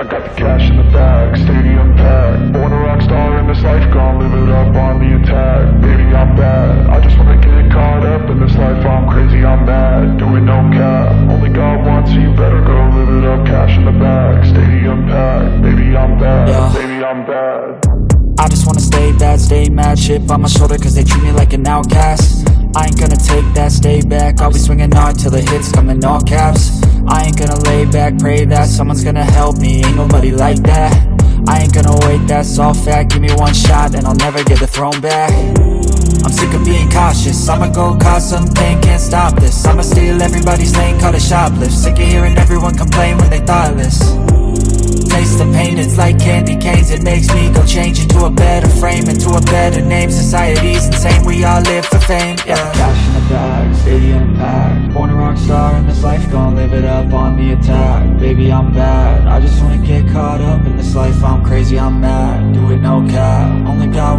I got the cash in the bag, stadium packed. Born a rock star in this life, gon' live it up on the attack. Baby, I'm bad, I just wanna get caught up in this life. I'm crazy, I'm mad, doing no cap. Only God wants you, better go live it up. Cash in the bag, stadium packed. Baby, I'm bad, baby, I'm bad. I just wanna stay bad, stay mad. Shit on my shoulder cause they treat me like an outcast. I ain't gonna take that, stay back. I'll be swinging hard till the hits come in all caps. I ain't gonna lay back, pray that someone's gonna help me. Ain't nobody like that. I ain't gonna wait, that's all fact. Give me one shot and I'll never get the throne back. I'm sick of being cautious, I'ma go cause something, can't stop this. I'ma steal everybody's lane, call it shoplift. Sick of hearing everyone complain when they thoughtless. Taste the pain, it's like candy canes. It makes me go change into a better frame, into a better name. Society's insane, we all live for fame, yeah. Cash in the bag, stadium packed. Born a rock star in this life, gon' live it up on the attack. Baby, I'm bad, I just wanna get caught up in this life. I'm crazy, I'm mad, do it no cap. Only God